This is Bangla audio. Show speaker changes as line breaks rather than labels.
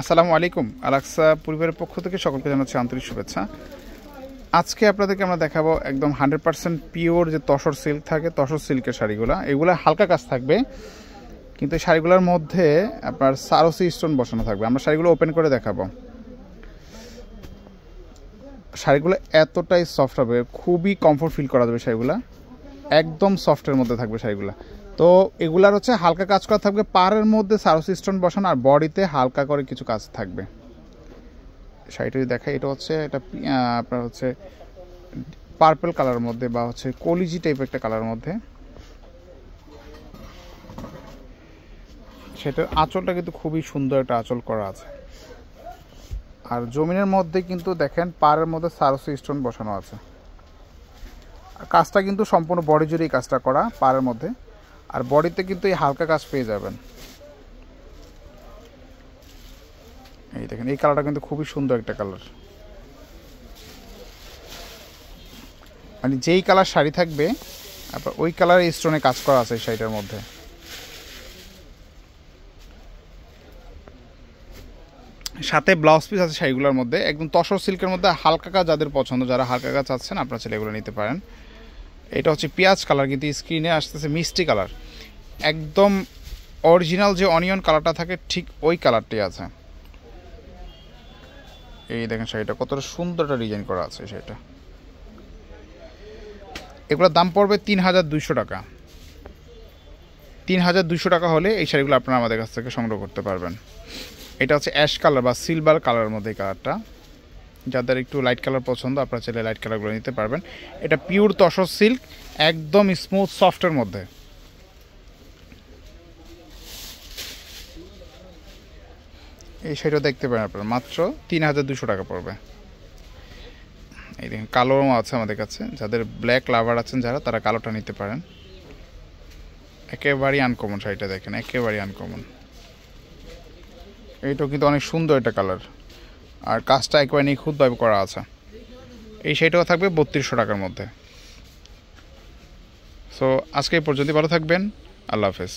আসসালামু আলাইকুম। আলাক্সা পরিবারের পক্ষ থেকে সকলকে জানাচ্ছি আন্তরিক শুভেচ্ছা। আজকে আপনাদেরকে আমরা দেখাবো একদম 100% পিওর যে তসর সিল্ক থাকে, তসর সিল্কের শাড়িগুলো। এগুলো হালকা কাজ থাকবে, কিন্তু এই শাড়িগুলোর মধ্যে আপনার সারসি স্টোন বসানো থাকবে। আমরা শাড়িগুলো ওপেন করে দেখাবো। শাড়িগুলো এতটাই সফট হবে, খুবই কমফোর্ট ফিল করা যাবে। শাড়িগুলো একদম সফটের মধ্যে থাকবে শাড়িগুলো। তো এগুলার হচ্ছে হালকা কাজ করা থাকবে, পাড়ের মধ্যে সারসি স্টোন বসানো, আর বডিতে হালকা করে কিছু কাজ থাকবে। শাড়িটা যদি দেখাই, এটা হচ্ছে এটা আপনার হচ্ছে পার্পল কালারের মধ্যে বা হচ্ছে কলিজি টাইপের একটা কালারের মধ্যে। সেটার আঁচলটা কিন্তু খুবই সুন্দর একটা আঁচল করা আছে। আর জমিনের মধ্যে কিন্তু দেখেন পাড়ের মধ্যে সারসি স্টোন বসানো আছে। আর কাজটা কিন্তু সম্পূর্ণ বডি জুড়েই কাজটা করা পাড়ের মধ্যে, আর বডিতে কিন্তু এই হালকা কাজ পেয়ে যাবেন। এই দেখেন, এই কালারটা কিন্তু খুবই সুন্দর একটা কালার। মানে যেই কালার শাড়ি থাকবে আপনার ওই কালারে স্টোনে কাজ করা আছে এই শাড়িটার মধ্যে। সাথে ব্লাউজ পিস আছে শাড়িগুলোর মধ্যে, একদম তসর সিল্কের মধ্যে হালকা কাজ যাদের পছন্দ, যারা হালকা কাজ চাচ্ছেন আপনারা চাইলে এগুলো নিতে পারেন। এটা হচ্ছে পেঁয়াজ কালার, কিন্তু স্ক্রিনে আসতেছে মিষ্টি কালার। একদম অরিজিনাল যে অনিয়ন কালারটা থাকে ঠিক ওই কালারটি আছে। এই দেখেন শাড়িটা কতটা সুন্দর একটা ডিজাইন করা আছে শাড়িটা। এগুলোর দাম পড়বে ৩,২০০ টাকা। ৩,২০০ টাকা হলে এই শাড়িগুলো আপনারা আমাদের কাছ থেকে সংগ্রহ করতে পারবেন। এটা হচ্ছে অ্যাশ কালার বা সিলভার কালারের মধ্যে এই কালারটা। যাদের একটু লাইট কালার পছন্দ আপনারা চাইলে লাইট কালারগুলো নিতে পারবেন। এটা পিওর তসর সিল্ক, একদম স্মুথ সফটের মধ্যে। এই শাড়িটা দেখতে পারেন আপনারা, মাত্র ৩,২০০ টাকা পড়বে। এই দেখেন কালোও আছে আমাদের কাছে, যাদের ব্ল্যাক লাভার আছেন যারা, তারা কালোটা নিতে পারেন। একেবারেই আনকমন শাড়িটা, দেখেন একেবারেই আনকমন। এইটাও কিন্তু অনেক সুন্দর একটা কালার, আর কাজটা একেবারে নিখুঁতভাবে করা আছে। এই শাড়িটাও থাকবে ৩২০০ টাকার মধ্যে। সো আজকে এই পর্যন্ত, ভালো থাকবেন, আল্লাহ হাফেজ।